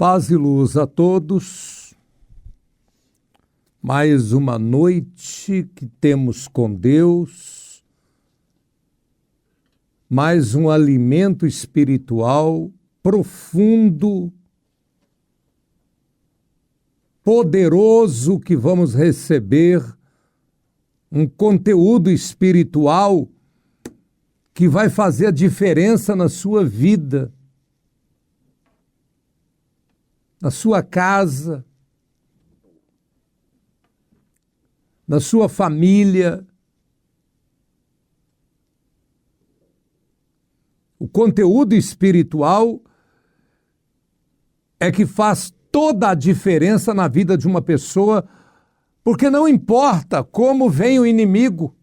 Paz e luz a todos. Mais uma noite que temos com Deus, mais um alimento espiritual profundo, poderoso que vamos receber, um conteúdo espiritual que vai fazer a diferença na sua vida, na sua casa, na sua família. O conteúdo espiritual é que faz toda a diferença na vida de uma pessoa, porque não importa como vem o inimigo,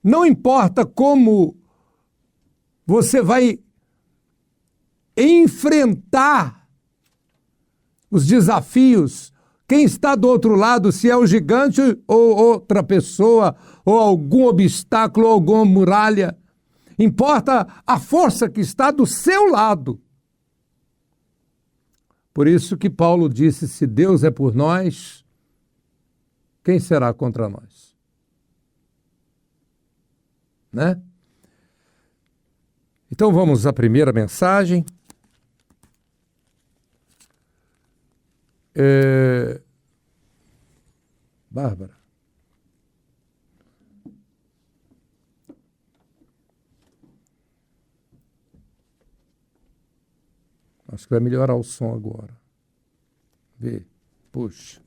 não importa como você vai enfrentar os desafios, quem está do outro lado, se é o gigante ou outra pessoa, ou algum obstáculo, ou alguma muralha, importa a força que está do seu lado. Por isso que Paulo disse, se Deus é por nós, quem será contra nós? Né? Então vamos à primeira mensagem. Bárbara. Acho que vai melhorar o som agora. Vê, puxa.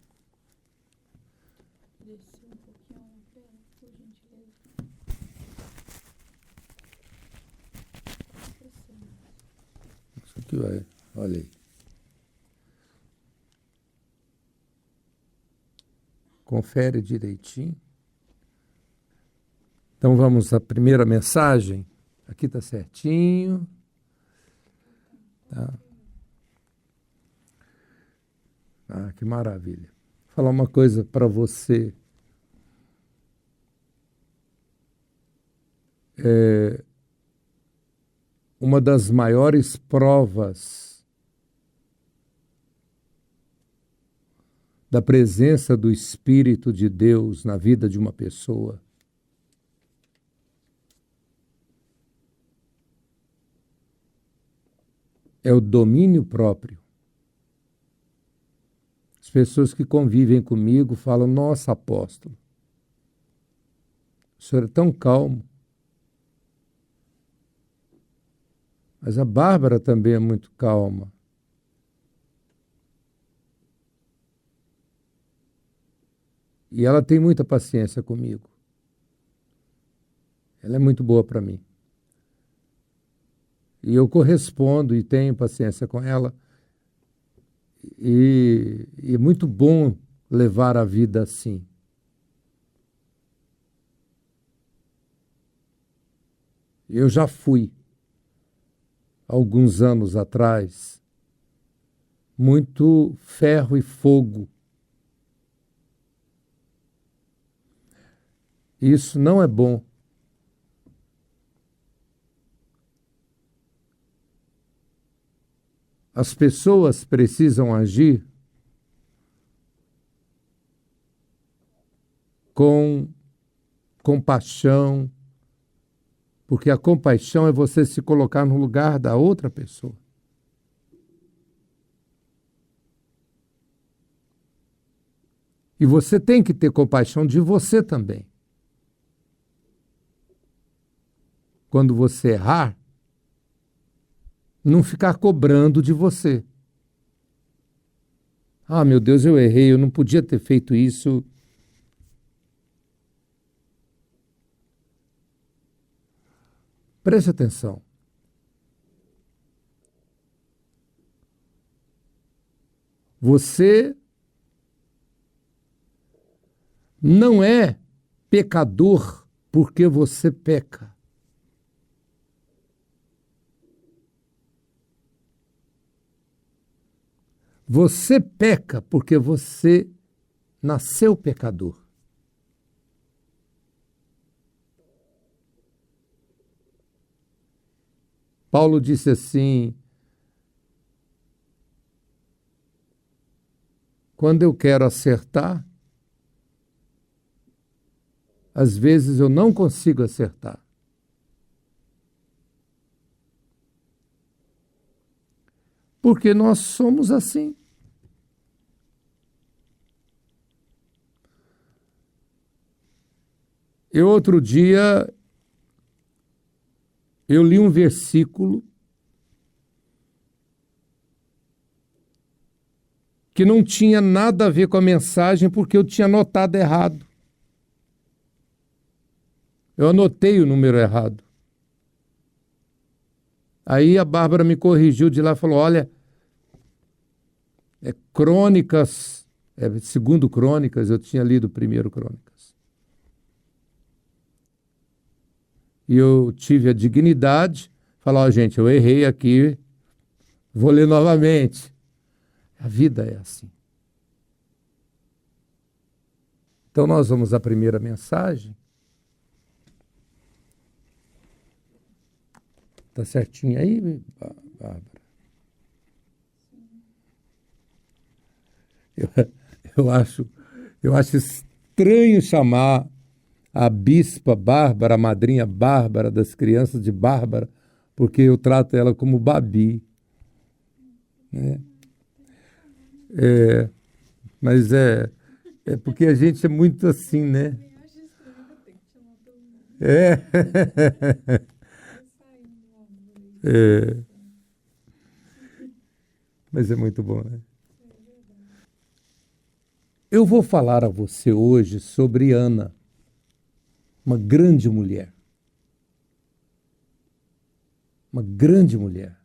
Isso aqui vai, olha aí. Confere direitinho. Então vamos à primeira mensagem. Aqui está certinho. Tá. Ah, que maravilha. Vou falar uma coisa para você. Uma das maiores provas da presença do Espírito de Deus na vida de uma pessoa é o domínio próprio. As pessoas que convivem comigo falam, nossa, apóstolo, o senhor é tão calmo. Mas a Bárbara também é muito calma. E ela tem muita paciência comigo. Ela é muito boa para mim. E eu correspondo e tenho paciência com ela. E é muito bom levar a vida assim. Eu já fui, alguns anos atrás, muito ferro e fogo. Isso não é bom. As pessoas precisam agir com compaixão, porque a compaixão é você se colocar no lugar da outra pessoa. E você tem que ter compaixão de você também. Quando você errar, não ficar cobrando de você. Ah, meu Deus, eu errei, eu não podia ter feito isso. Preste atenção. Você não é pecador porque você peca. Você peca porque você nasceu pecador. Paulo disse assim, quando eu quero acertar, às vezes eu não consigo acertar. Porque nós somos assim. Outro dia, eu li um versículo que não tinha nada a ver com a mensagem porque eu tinha anotado errado. Eu anotei o número errado. Aí a Bárbara me corrigiu de lá e falou, olha, é Crônicas, segundo Crônicas, eu tinha lido primeiro Crônicas. E eu tive a dignidade de falar, ó, gente, eu errei aqui, vou ler novamente. A vida é assim. Então nós vamos à primeira mensagem. Tá certinho aí, Bárbara? Eu acho estranho chamar a bispa Bárbara, a madrinha Bárbara das crianças de Bárbara, porque eu trato ela como Babi. Né? Mas é porque a gente é muito assim, né? Mas é muito bom, né? Eu vou falar a você hoje sobre Ana, uma grande mulher. Uma grande mulher.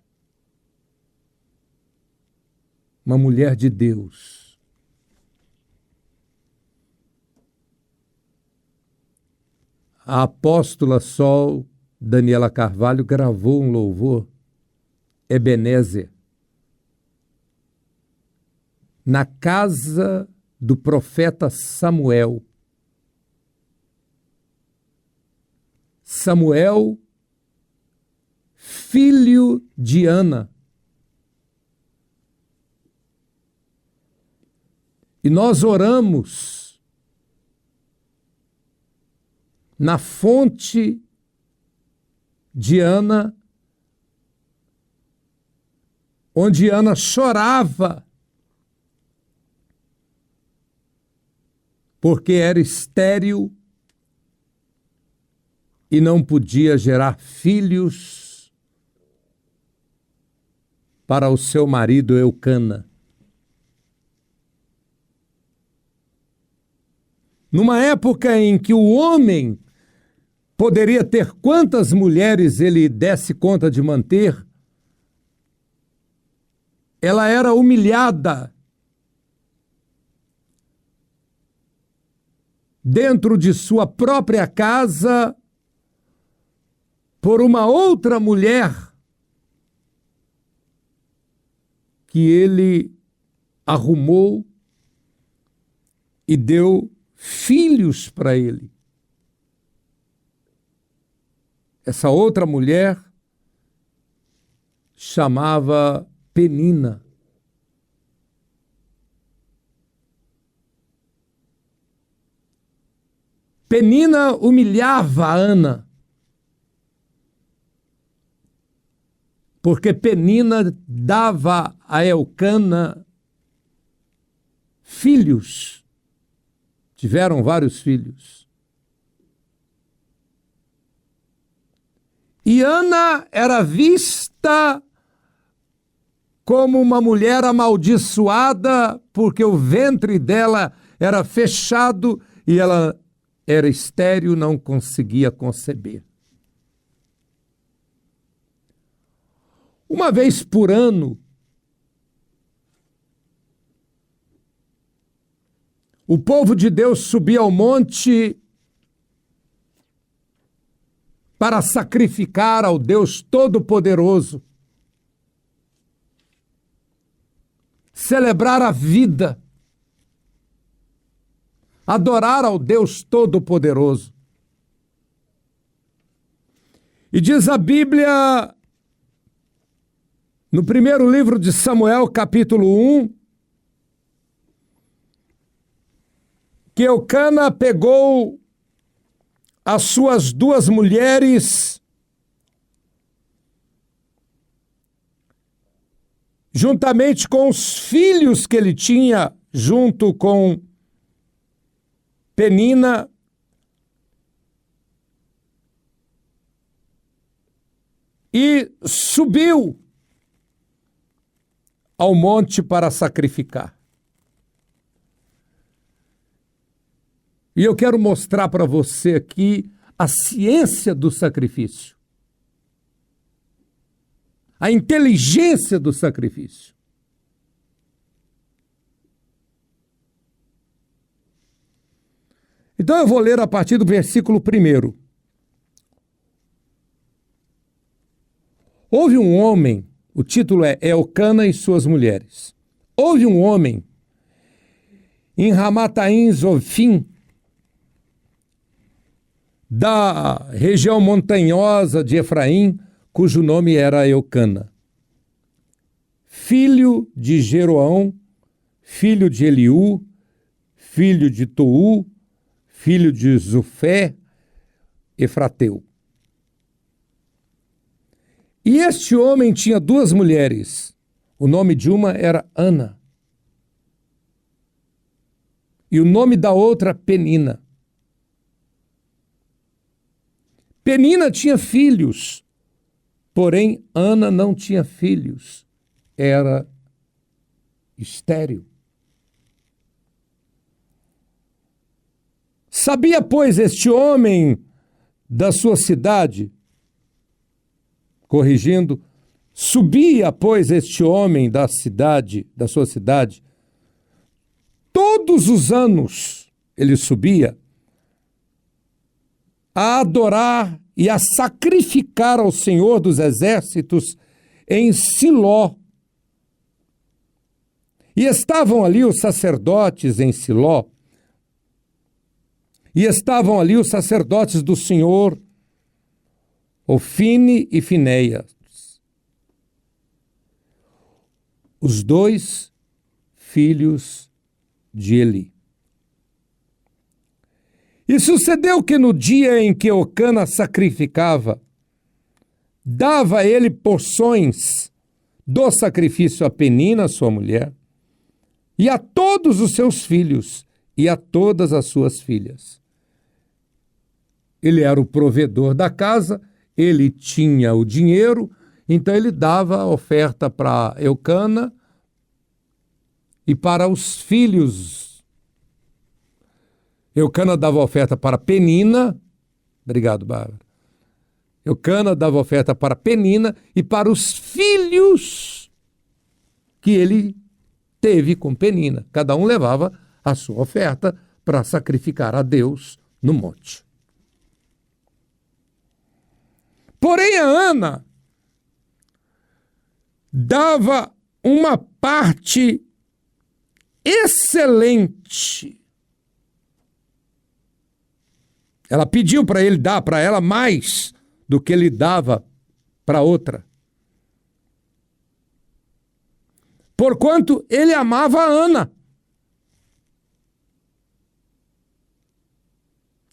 Uma mulher de Deus. A apóstola Sol Daniela Carvalho gravou um louvor, Ebenezer, na casa do profeta Samuel. Samuel, filho de Ana. E nós oramos na fonte de Ana, onde Ana chorava porque era estéril e não podia gerar filhos para o seu marido Eucana. Numa época em que o homem poderia ter quantas mulheres ele desse conta de manter, ela era humilhada dentro de sua própria casa por uma outra mulher que ele arrumou e deu filhos para ele. Essa outra mulher chamava Penina. Penina humilhava Ana, porque Penina dava a Eucana filhos. Tiveram vários filhos. E Ana era vista como uma mulher amaldiçoada, porque o ventre dela era fechado e ela era estéril, não conseguia conceber. Uma vez por ano, o povo de Deus subia ao monte para sacrificar ao Deus Todo-Poderoso, celebrar a vida, adorar ao Deus Todo-Poderoso. E diz a Bíblia, no primeiro livro de Samuel, capítulo 1, que Eucana pegou as suas duas mulheres, juntamente com os filhos que ele tinha, junto com Penina, e subiu ao monte para sacrificar. E eu quero mostrar para você aqui a ciência do sacrifício, a inteligência do sacrifício. Então eu vou ler a partir do versículo 1. Houve um homem, o título é Eucana e suas mulheres. Houve um homem em Ramataim Zofim, da região montanhosa de Efraim, cujo nome era Eucana, filho de Jeroão, filho de Eliú, filho de Tou, filho de Zufé, Efrateu. E este homem tinha duas mulheres. O nome de uma era Ana e o nome da outra Penina. Penina tinha filhos, porém Ana não tinha filhos, era estéril. Sabia, pois, este homem da sua cidade, corrigindo, subia, pois, este homem da sua cidade, todos os anos ele subia a adorar e a sacrificar ao Senhor dos Exércitos em Siló. E estavam ali os sacerdotes em Siló, e estavam ali os sacerdotes do Senhor, Ofine e Finéias, os dois filhos de Eli. E sucedeu que no dia em que Eucana sacrificava, dava ele porções do sacrifício a Penina, sua mulher, e a todos os seus filhos, e a todas as suas filhas. Ele era o provedor da casa, ele tinha o dinheiro, então ele dava a oferta para Eucana e para os filhos. Eucana dava oferta para Penina, obrigado, Bárbara. Eucana dava oferta para Penina e para os filhos que ele teve com Penina. Cada um levava a sua oferta para sacrificar a Deus no monte. Porém, a Ana dava uma parte excelente. Ela pediu para ele dar para ela mais do que ele dava para outra. Porquanto ele amava a Ana.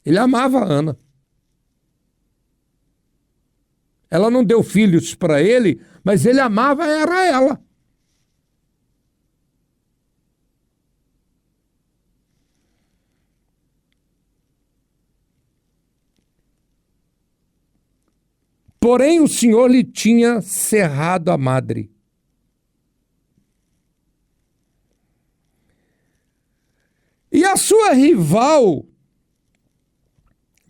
Ele amava a Ana. Ela não deu filhos para ele, mas ele amava era ela. Porém, o Senhor lhe tinha cerrado a madre. E a sua rival,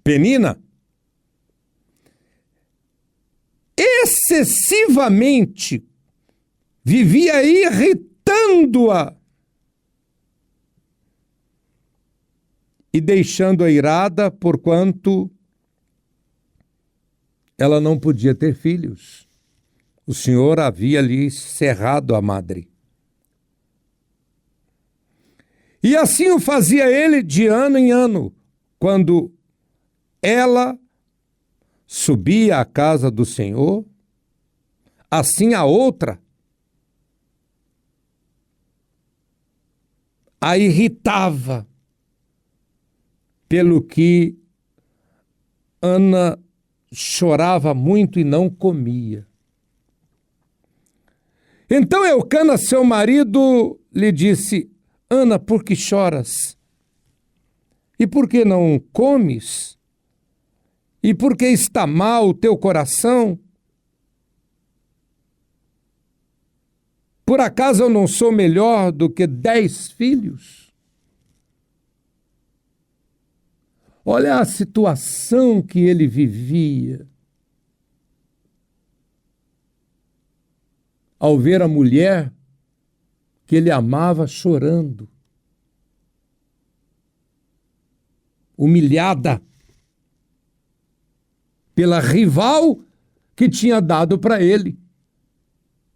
Penina, excessivamente vivia irritando-a e deixando-a irada, porquanto ela não podia ter filhos. O Senhor havia lhe cerrado a madre. E assim o fazia ele de ano em ano, quando ela subia à casa do Senhor, assim a outra a irritava pelo que Ana chorava muito e não comia. Então Eucana, seu marido, lhe disse: Ana, por que choras? E por que não comes? E por que está mal o teu coração? Por acaso eu não sou melhor do que 10 filhos? Olha a situação que ele vivia ao ver a mulher que ele amava chorando, humilhada pela rival que tinha dado para ele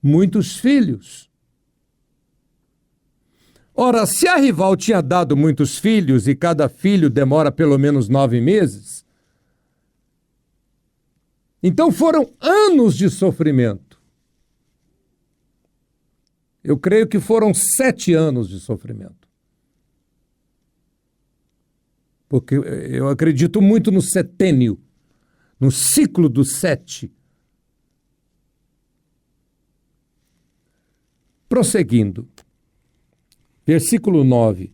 muitos filhos. Ora, se a rival tinha dado muitos filhos e cada filho demora pelo menos 9 meses, então foram anos de sofrimento. Eu creio que foram 7 anos de sofrimento. Porque eu acredito muito no setênio, no ciclo dos 7. Prosseguindo. Versículo 9.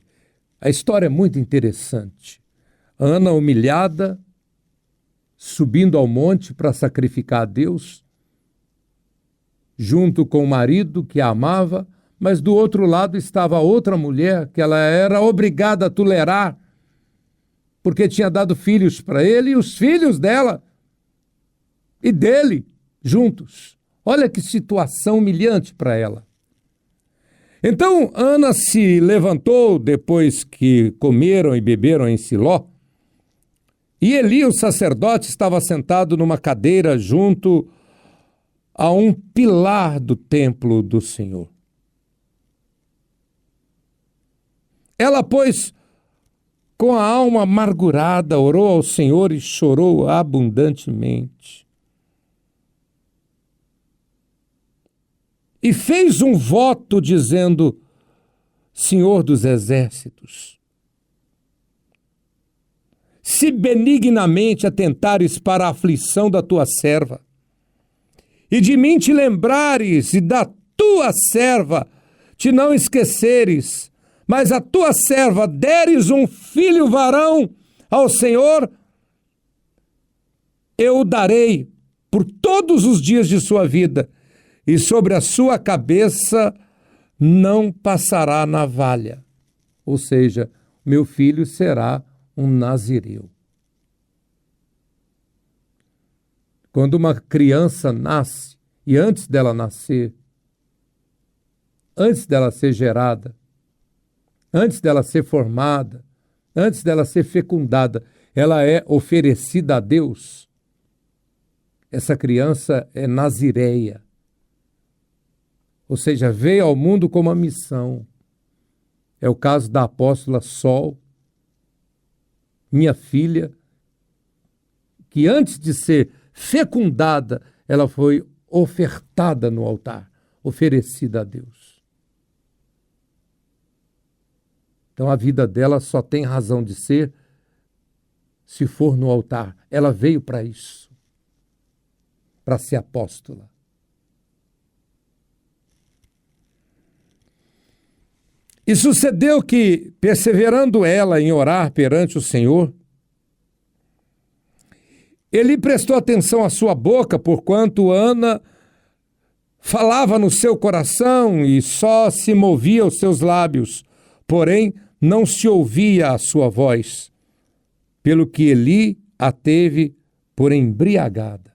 A história é muito interessante. Ana, humilhada, subindo ao monte para sacrificar a Deus, junto com o marido que a amava, mas do outro lado estava outra mulher que ela era obrigada a tolerar, porque tinha dado filhos para ele e os filhos dela e dele juntos. Olha que situação humilhante para ela. Então Ana se levantou depois que comeram e beberam em Siló, e Eli, o sacerdote, estava sentado numa cadeira junto a um pilar do templo do Senhor. Ela, pois, com a alma amargurada, orou ao Senhor e chorou abundantemente. E fez um voto dizendo: Senhor dos exércitos, se benignamente atentares para a aflição da tua serva, e de mim te lembrares, e da tua serva te não esqueceres, mas a tua serva deres um filho varão ao Senhor, eu o darei por todos os dias de sua vida, e sobre a sua cabeça não passará navalha. Ou seja, meu filho será um nazireu. Quando uma criança nasce, e antes dela nascer, antes dela ser gerada, antes dela ser formada, antes dela ser fecundada, ela é oferecida a Deus. Essa criança é nazireia. Ou seja, veio ao mundo com uma missão. É o caso da apóstola Sol, minha filha, que antes de ser fecundada, ela foi ofertada no altar, oferecida a Deus. Então a vida dela só tem razão de ser se for no altar. Ela veio para isso, para ser apóstola. E sucedeu que, perseverando ela em orar perante o Senhor, ele prestou atenção à sua boca, porquanto Ana falava no seu coração e só se movia os seus lábios, porém não se ouvia a sua voz, pelo que Eli a teve por embriagada.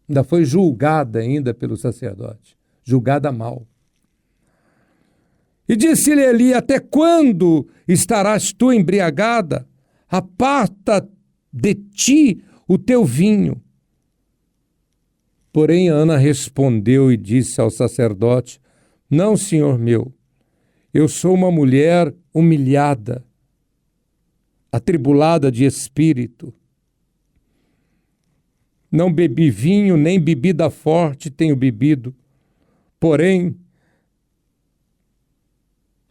Ainda foi julgada ainda pelo sacerdote, julgada mal. E disse-lhe Eli: até quando estarás tu embriagada? Aparta de ti o teu vinho. Porém Ana respondeu e disse ao sacerdote: não, senhor meu, eu sou uma mulher humilhada, atribulada de espírito. Não bebi vinho, nem bebida forte tenho bebido, porém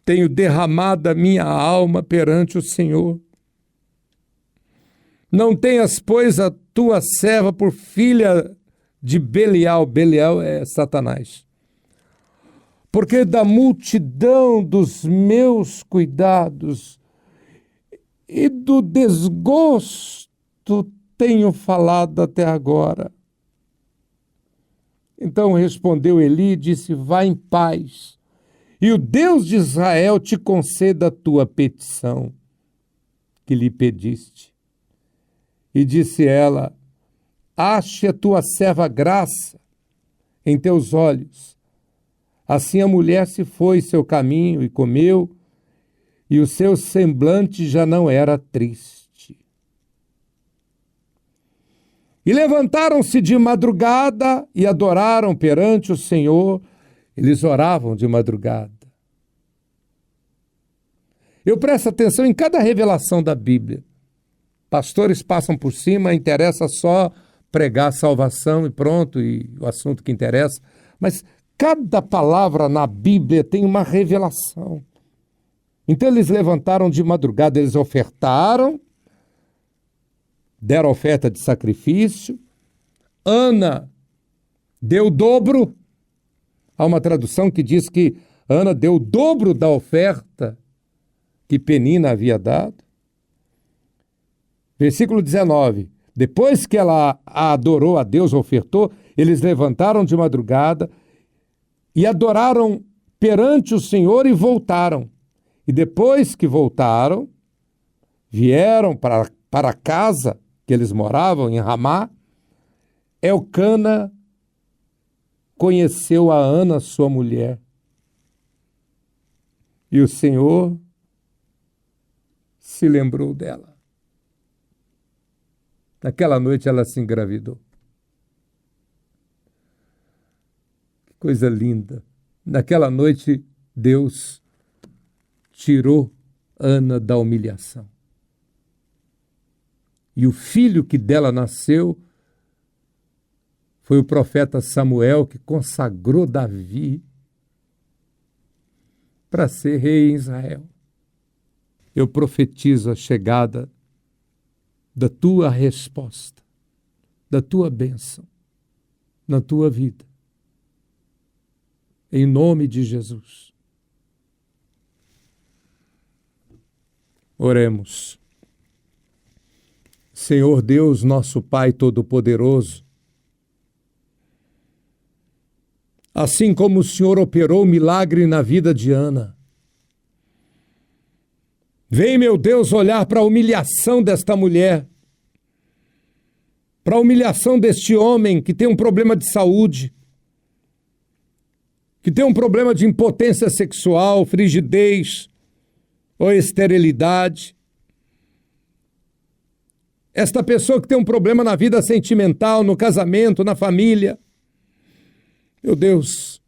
tenho derramado a minha alma perante o Senhor. Não tenhas, pois, a tua serva por filha de Belial. Belial é Satanás. Porque da multidão dos meus cuidados e do desgosto tenho falado até agora. Então respondeu Eli e disse: vá em paz, e o Deus de Israel te conceda a tua petição que lhe pediste. E disse ela: ache a tua serva graça em teus olhos. Assim a mulher se foi seu caminho e comeu, e o seu semblante já não era triste. E levantaram-se de madrugada e adoraram perante o Senhor. Eles oravam de madrugada. Eu presto atenção em cada revelação da Bíblia. Pastores passam por cima, interessa só pregar salvação e pronto, e o assunto que interessa. Mas cada palavra na Bíblia tem uma revelação. Então eles levantaram de madrugada, eles ofertaram, deram oferta de sacrifício. Ana deu o dobro. Há uma tradução que diz que Ana deu o dobro da oferta que Penina havia dado. Versículo 19. Depois que ela adorou a Deus, ofertou, eles levantaram de madrugada e adoraram perante o Senhor e voltaram. E depois que voltaram, vieram para a casa que eles moravam, em Ramá. Elcana conheceu a Ana, sua mulher. E o Senhor se lembrou dela. Naquela noite ela se engravidou. Que coisa linda. Naquela noite Deus tirou Ana da humilhação. E o filho que dela nasceu foi o profeta Samuel, que consagrou Davi para ser rei em Israel. Eu profetizo a chegada da tua resposta, da tua bênção na tua vida. Em nome de Jesus. Oremos. Senhor Deus, nosso Pai Todo-Poderoso, assim como o Senhor operou milagre na vida de Ana, vem, meu Deus, olhar para a humilhação desta mulher, para a humilhação deste homem que tem um problema de saúde, que tem um problema de impotência sexual, frigidez ou esterilidade. Esta pessoa que tem um problema na vida sentimental, no casamento, na família. Meu Deus,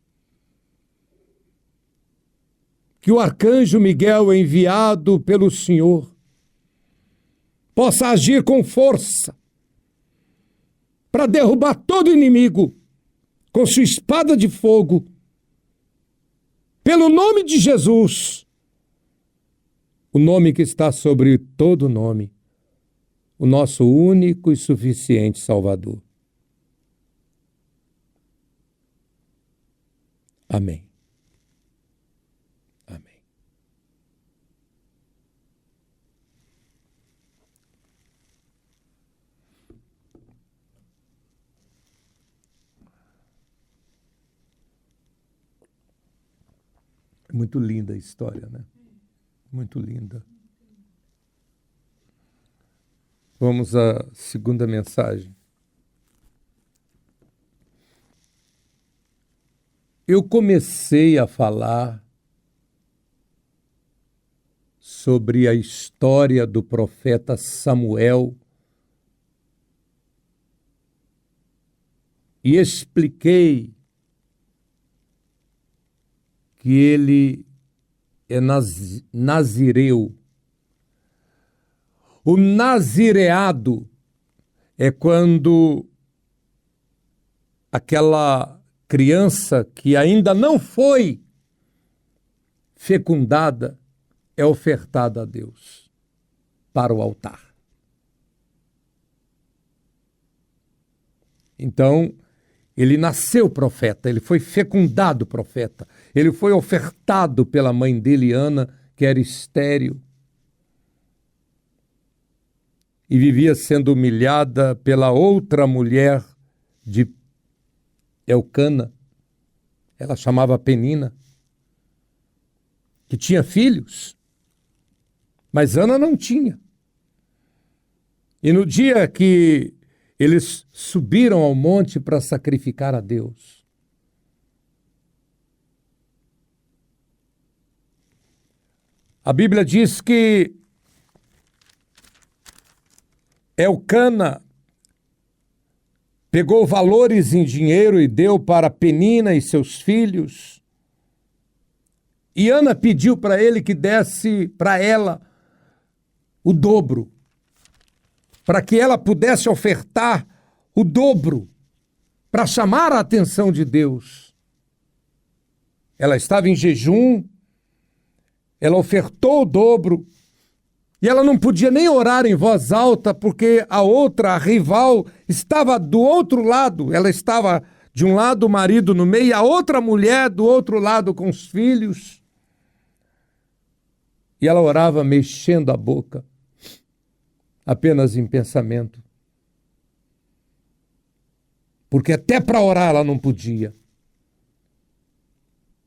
que o arcanjo Miguel, enviado pelo Senhor, possa agir com força para derrubar todo inimigo com sua espada de fogo, pelo nome de Jesus, o nome que está sobre todo nome, o nosso único e suficiente Salvador. Amém. Amém. Muito linda a história, né? Muito linda. Vamos à segunda mensagem. Eu comecei a falar sobre a história do profeta Samuel e expliquei que ele é nazireu. O nazireado é quando aquela criança que ainda não foi fecundada é ofertada a Deus para o altar. Então, ele nasceu profeta, ele foi fecundado profeta, ele foi ofertado pela mãe dele, Ana, que era estéril, e vivia sendo humilhada pela outra mulher de Elcana, ela chamava Penina, que tinha filhos, mas Ana não tinha. E no dia que eles subiram ao monte para sacrificar a Deus, a Bíblia diz que Elcana pegou valores em dinheiro e deu para Penina e seus filhos. E Ana pediu para ele que desse para ela o dobro, para que ela pudesse ofertar o dobro, para chamar a atenção de Deus. Ela estava em jejum, ela ofertou o dobro, e ela não podia nem orar em voz alta, porque a outra, a rival, estava do outro lado. Ela estava de um lado o marido no meio, e a outra mulher do outro lado com os filhos. E ela orava mexendo a boca, apenas em pensamento. Porque até para orar ela não podia.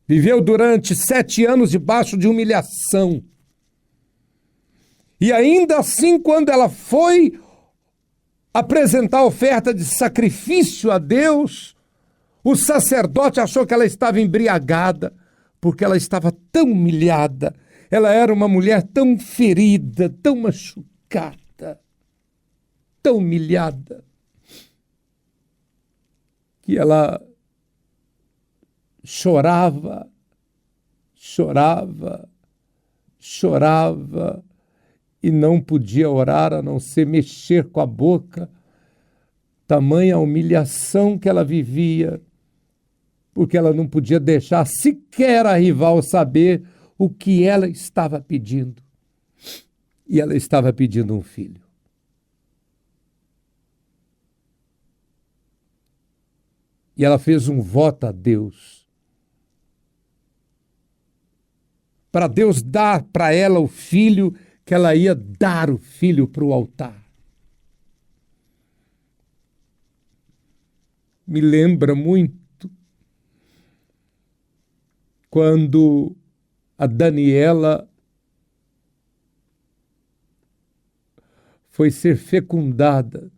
Viveu durante 7 anos debaixo de humilhação. E ainda assim, quando ela foi apresentar a oferta de sacrifício a Deus, o sacerdote achou que ela estava embriagada, porque ela estava tão humilhada. Ela era uma mulher tão ferida, tão machucada, tão humilhada, que ela chorava, e não podia orar a não ser mexer com a boca, tamanha humilhação que ela vivia, porque ela não podia deixar sequer a rival saber o que ela estava pedindo. E ela estava pedindo um filho. E ela fez um voto a Deus, para Deus dar para ela o filho, que ela ia dar o filho para o altar. Me lembra muito quando a Daniela foi ser fecundada.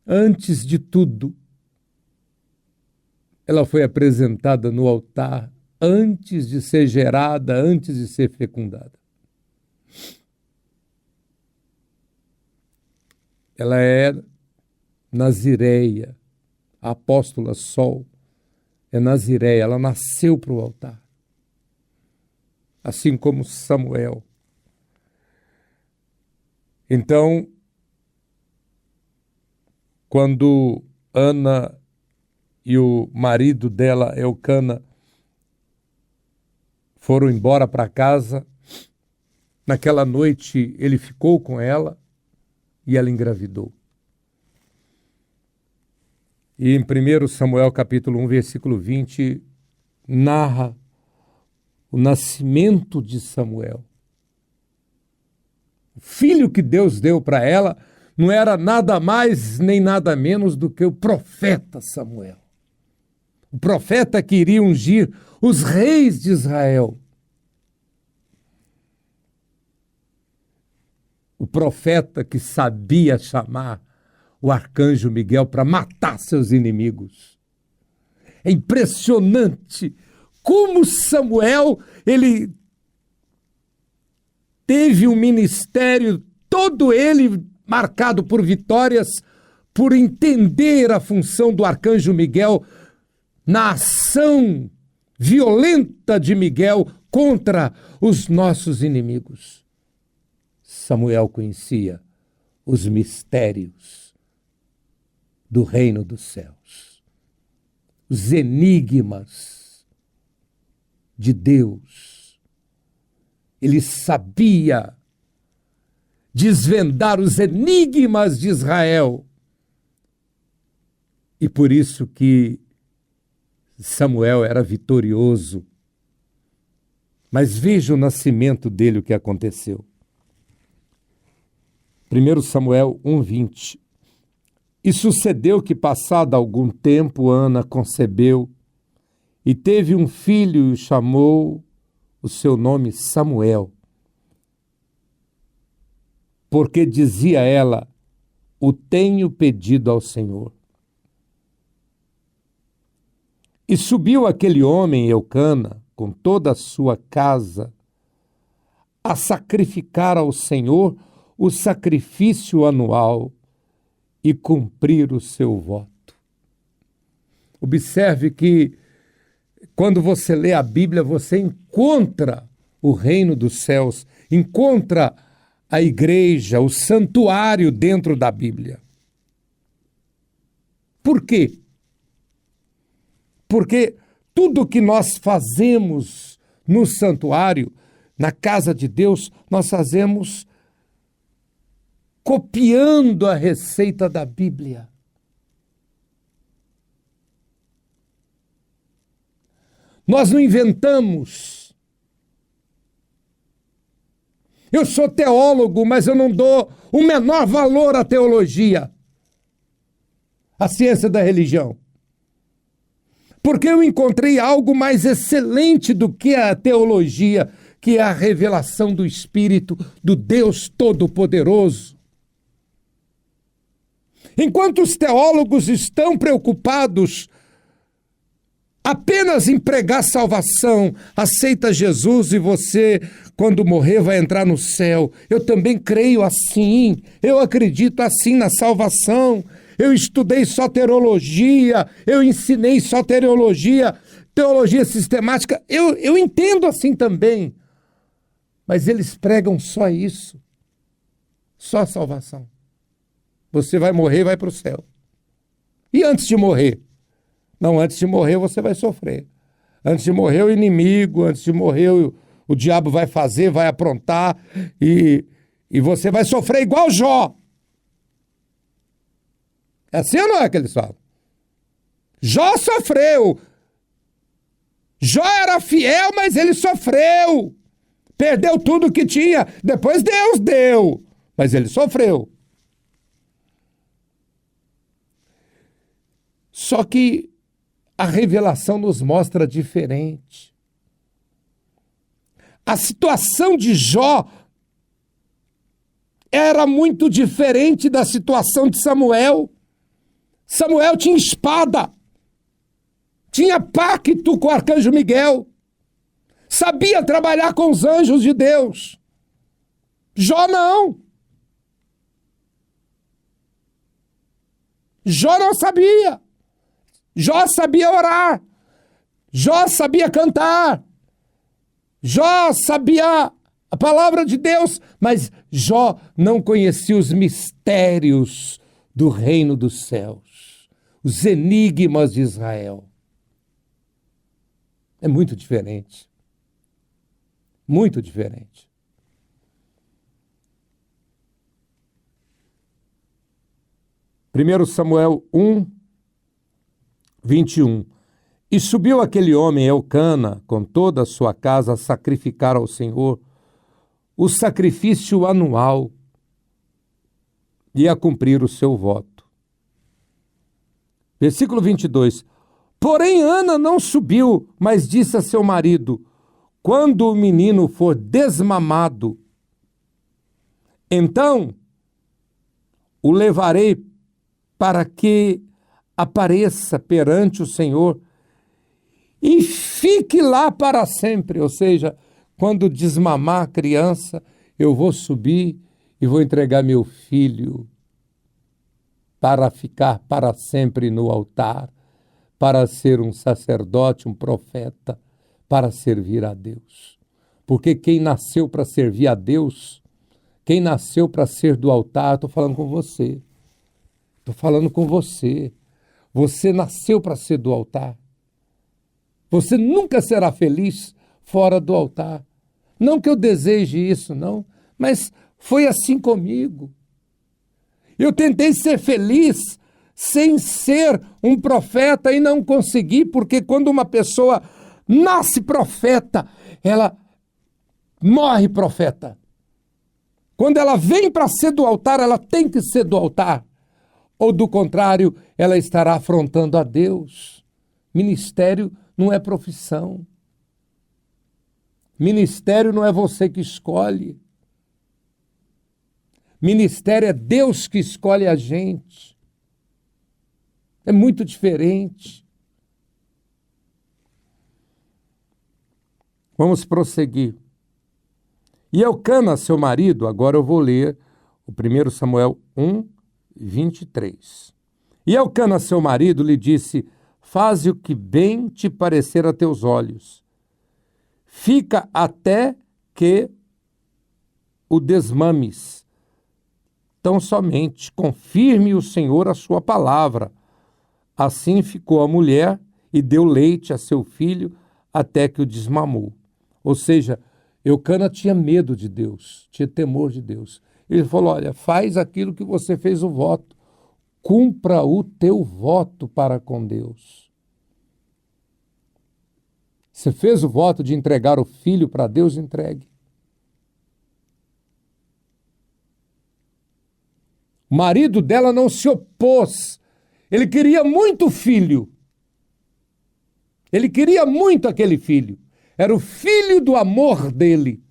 Antes de tudo, ela foi apresentada no altar, antes de ser gerada, antes de ser fecundada. Ela é nazireia, a apóstola Sol é nazireia, ela nasceu para o altar, assim como Samuel. Então, quando Ana e o marido dela, Elcana, foram embora para casa, naquela noite ele ficou com ela e ela engravidou. E em 1 Samuel capítulo 1, versículo 20, narra o nascimento de Samuel. O filho que Deus deu para ela não era nada mais nem nada menos do que o profeta Samuel. O profeta que iria ungir os reis de Israel. O profeta que sabia chamar o arcanjo Miguel para matar seus inimigos. É impressionante como Samuel, ele teve um ministério, todo ele marcado por vitórias, por entender a função do arcanjo Miguel na ação violenta de Miguel contra os nossos inimigos. Samuel conhecia os mistérios do reino dos céus, os enigmas de Deus. Ele sabia desvendar os enigmas de Israel, E por isso que Samuel era vitorioso. Mas veja o nascimento dele, o que aconteceu. 1 Samuel 1:20. E sucedeu que, passado algum tempo, Ana concebeu e teve um filho e chamou o seu nome Samuel. Porque dizia ela: o tenho pedido ao Senhor. E subiu aquele homem, Eucana, com toda a sua casa, a sacrificar ao Senhor o sacrifício anual e cumprir o seu voto. Observe que, quando você lê a Bíblia, você encontra o reino dos céus, encontra a igreja, o santuário dentro da Bíblia. Por quê? Porque tudo que nós fazemos no santuário, na casa de Deus, nós fazemos copiando a receita da Bíblia. Nós não inventamos. Eu sou teólogo, mas eu não dou o menor valor à teologia, à ciência da religião. Porque eu encontrei algo mais excelente do que a teologia, que é a revelação do Espírito, do Deus Todo-Poderoso. Enquanto os teólogos estão preocupados apenas em pregar salvação, aceita Jesus e você, quando morrer, vai entrar no céu. Eu também creio assim, eu acredito assim na salvação. Eu estudei soteriologia, eu ensinei soteriologia, teologia sistemática, eu entendo assim também. Mas eles pregam só isso, só a salvação. Você vai morrer e vai para o céu. E antes de morrer? Não, antes de morrer você vai sofrer. Antes de morrer o inimigo, antes de morrer o diabo vai fazer, vai aprontar e você vai sofrer igual Jó. É assim ou não é que eles falam? Jó sofreu. Jó era fiel, mas ele sofreu. Perdeu tudo que tinha. Depois Deus deu. Mas ele sofreu. Só que a revelação nos mostra diferente. A situação de Jó era muito diferente da situação de Samuel. Samuel tinha espada, tinha pacto com o arcanjo Miguel, sabia trabalhar com os anjos de Deus. Jó não. Jó não sabia. Jó sabia orar. Jó sabia cantar. Jó sabia a palavra de Deus, mas Jó não conhecia os mistérios do reino dos céus, os enigmas de Israel. É muito diferente. Muito diferente. Primeiro Samuel 1:21. E subiu aquele homem, Eucana, com toda a sua casa, a sacrificar ao Senhor o sacrifício anual e a cumprir o seu voto. Versículo 22. Porém, Ana não subiu, mas disse a seu marido: quando o menino for desmamado, então o levarei para que apareça perante o Senhor e fique lá para sempre. Ou seja, quando desmamar a criança, eu vou subir e vou entregar meu filho para ficar para sempre no altar, para ser um sacerdote, um profeta, para servir a Deus. Porque quem nasceu para servir a Deus, quem nasceu para ser do altar, estou falando com você. Estou falando com você. Você nasceu para ser do altar. Você nunca será feliz fora do altar. Não que eu deseje isso, não, mas foi assim comigo. Eu tentei ser feliz sem ser um profeta e não conseguir, porque quando uma pessoa nasce profeta, ela morre profeta. Quando ela vem para ser do altar, ela tem que ser do altar. Ou do contrário, ela estará afrontando a Deus. Ministério não é profissão. Ministério não é você que escolhe. Ministério é Deus que escolhe a gente. É muito diferente. Vamos prosseguir. E Elcana, seu marido, agora eu vou ler o 1 Samuel 1, 23. E Elcana, seu marido, lhe disse: faze o que bem te parecer a teus olhos. Fica até que o desmames. Tão somente confirme o Senhor a sua palavra. Assim ficou a mulher e deu leite a seu filho até que o desmamou. Ou seja, Elcana tinha medo de Deus, tinha temor de Deus. Ele falou: olha, faz aquilo que você fez o voto. Cumpra o teu voto para com Deus. Você fez o voto de entregar o filho para Deus, entregue. O marido dela não se opôs. Ele queria muito o filho. Ele queria muito aquele filho. Era o filho do amor dele.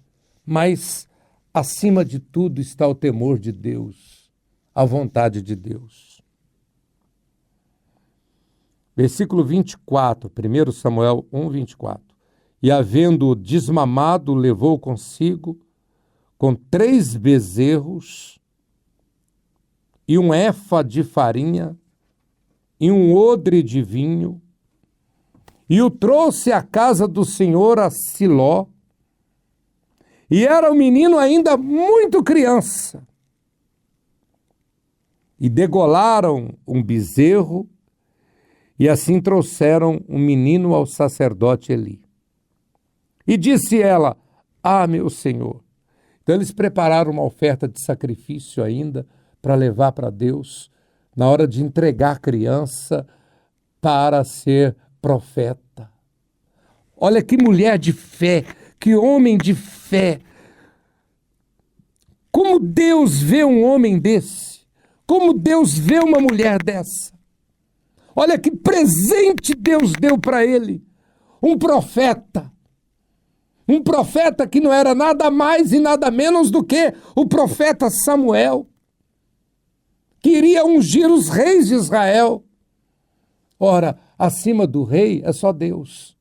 Mas, acima de tudo, está o temor de Deus, a vontade de Deus. Versículo 24, 1 Samuel 1, 24. E havendo desmamado, levou consigo com 3 bezerros e 1 éfa de farinha e 1 odre de vinho, e o trouxe à casa do Senhor a Siló, e era o menino ainda muito criança. E degolaram um bezerro, e assim trouxeram um menino ao sacerdote Eli. E disse ela: ah, meu senhor. Então eles prepararam uma oferta de sacrifício ainda para levar para Deus, na hora de entregar a criança para ser profeta. Olha que mulher de fé, que homem de fé. Como Deus vê um homem desse? Como Deus vê uma mulher dessa? Olha que presente Deus deu para ele. Um profeta. Um profeta que não era nada mais e nada menos do que o profeta Samuel. Que iria ungir os reis de Israel. Ora, acima do rei é só Deus.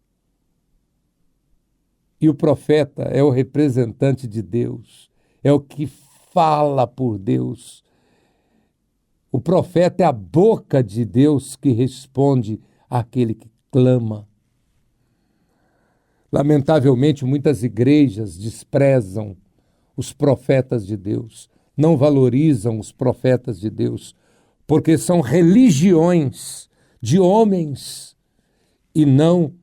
E o profeta é o representante de Deus. É o que fala por Deus. O profeta é a boca de Deus que responde àquele que clama. Lamentavelmente, muitas igrejas desprezam os profetas de Deus, não valorizam os profetas de Deus, porque são religiões de homens e não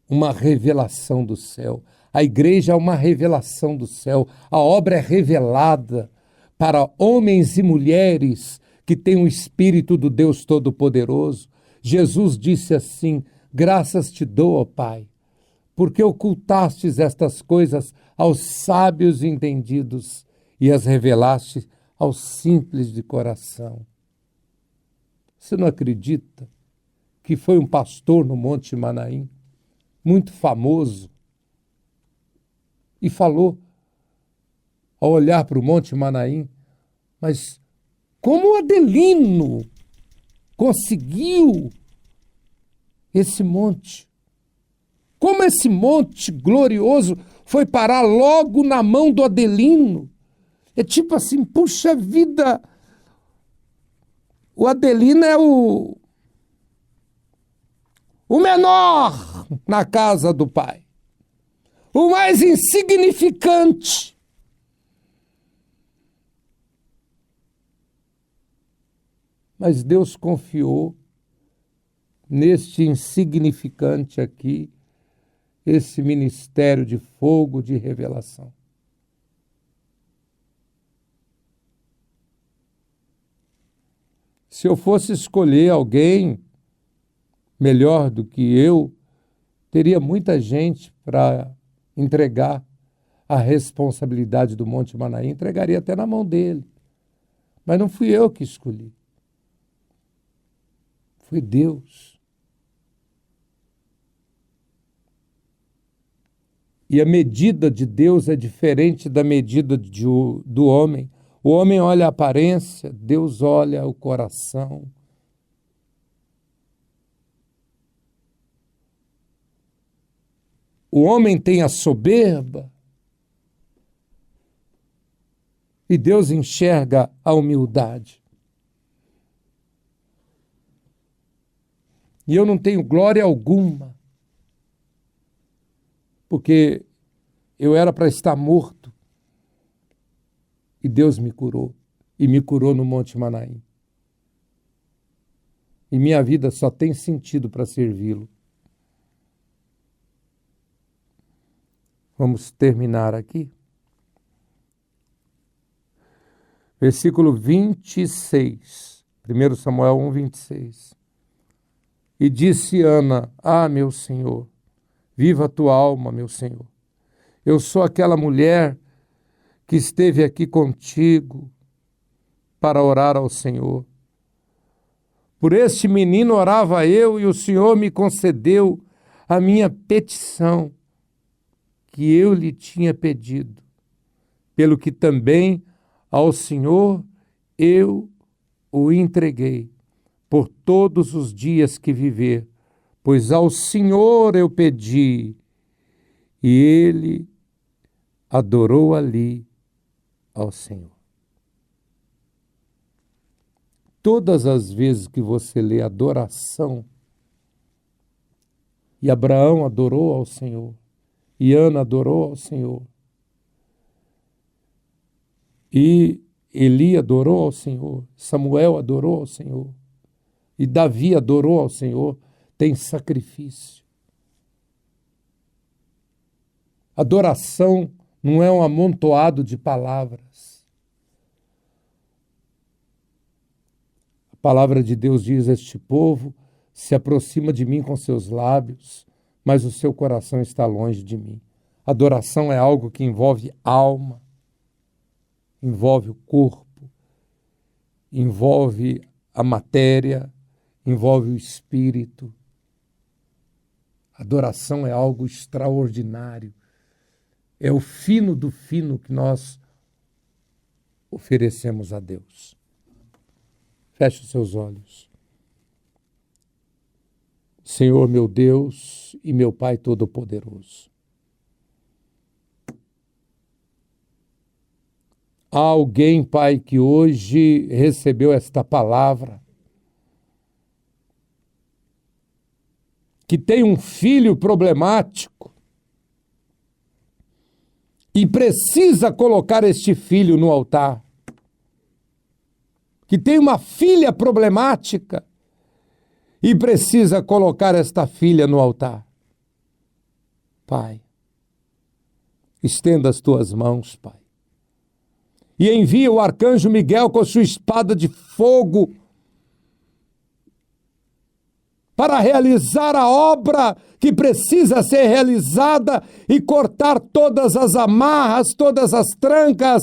uma revelação do céu. A igreja é uma revelação do céu. A obra é revelada para homens e mulheres que têm o Espírito do Deus Todo-Poderoso. Jesus disse assim: graças te dou, ó Pai, porque ocultastes estas coisas aos sábios e entendidos e as revelaste aos simples de coração. Você não acredita que foi um pastor no Monte Manaim, muito famoso, e falou, ao olhar para o Monte Manaim, mas como Adelino conseguiu esse monte? Como esse monte glorioso foi parar logo na mão do Adelino? É tipo assim, puxa vida, o Adelino é o menor na casa do pai, o mais insignificante. Mas Deus confiou neste insignificante aqui esse ministério de fogo de revelação. Se eu fosse escolher alguém melhor do que eu, teria muita gente para entregar a responsabilidade do Monte Manaim, entregaria até na mão dele. Mas não fui eu que escolhi. Foi Deus. E a medida de Deus é diferente da medida do homem. O homem olha a aparência, Deus olha o coração. O homem tem a soberba e Deus enxerga a humildade. E eu não tenho glória alguma, porque eu era para estar morto e Deus me curou, e me curou no Monte Manaim. E minha vida só tem sentido para servi-lo. Vamos terminar aqui. Versículo 26, 1 Samuel 1, 26. E disse Ana: Ah, meu Senhor, viva a tua alma, meu Senhor. Eu sou aquela mulher que esteve aqui contigo para orar ao Senhor. Por este menino orava eu e o Senhor me concedeu a minha petição que eu lhe tinha pedido, pelo que também ao Senhor eu o entreguei por todos os dias que viver, pois ao Senhor eu pedi, e ele adorou ali ao Senhor. Todas as vezes que você lê adoração, e Abraão adorou ao Senhor, e Ana adorou ao Senhor, e Eli adorou ao Senhor, Samuel adorou ao Senhor, e Davi adorou ao Senhor, tem sacrifício. Adoração não é um amontoado de palavras. A palavra de Deus diz: este povo se aproxima de mim com seus lábios, mas o seu coração está longe de mim. Adoração é algo que envolve alma, envolve o corpo, envolve a matéria, envolve o espírito. Adoração é algo extraordinário. É o fino do fino que nós oferecemos a Deus. Feche os seus olhos. Senhor, meu Deus e meu Pai Todo-Poderoso, há alguém, Pai, que hoje recebeu esta palavra, que tem um filho problemático e precisa colocar este filho no altar, que tem uma filha problemática e precisa colocar esta filha no altar. Pai, estenda as tuas mãos, Pai, e envia o arcanjo Miguel com a sua espada de fogo para realizar a obra que precisa ser realizada e cortar todas as amarras, todas as trancas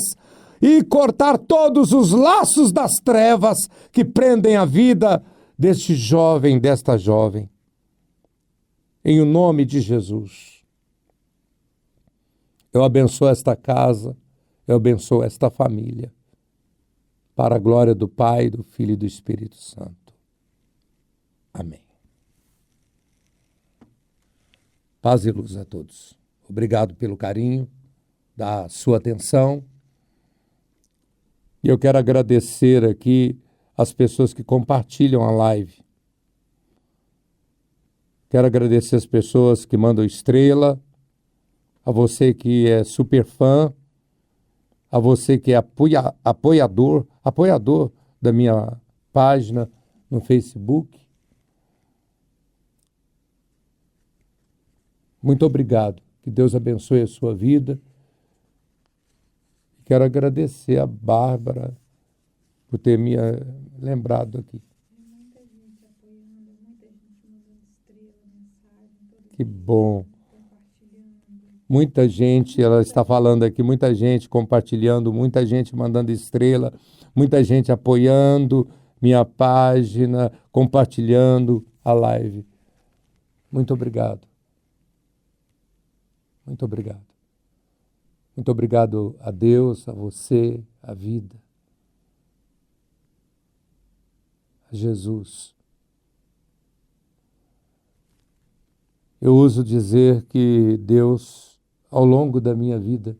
e cortar todos os laços das trevas que prendem a vida deste jovem, desta jovem. Em o nome de Jesus, eu abençoo esta casa, eu abençoo esta família, para a glória do Pai, do Filho e do Espírito Santo. Amém. Paz e luz a todos. Obrigado pelo carinho, da sua atenção. E eu quero agradecer aqui as pessoas que compartilham a live. Quero agradecer as pessoas que mandam estrela, a você que é super fã, a você que é apoiador da minha página no Facebook. Muito obrigado. Que Deus abençoe a sua vida. Quero agradecer a Bárbara por ter me lembrado aqui. Muita gente apoiando, muita gente mandando estrela, mensagem, todo Que dia, bom. compartilhando. Muita gente, ela está falando aqui, muita gente compartilhando, muita gente mandando estrela, muita gente apoiando minha página, compartilhando a live. Muito obrigado. Muito obrigado. Muito obrigado a Deus, a você, a vida, a Jesus. Eu uso dizer que Deus, ao longo da minha vida,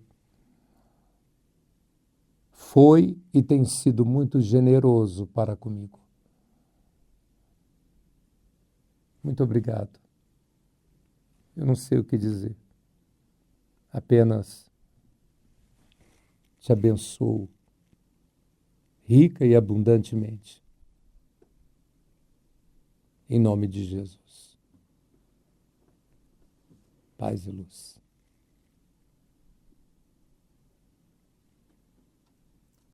foi e tem sido muito generoso para comigo. Muito obrigado. Eu não sei o que dizer. Apenas te abençoo rica e abundantemente. Em nome de Jesus. Paz e luz.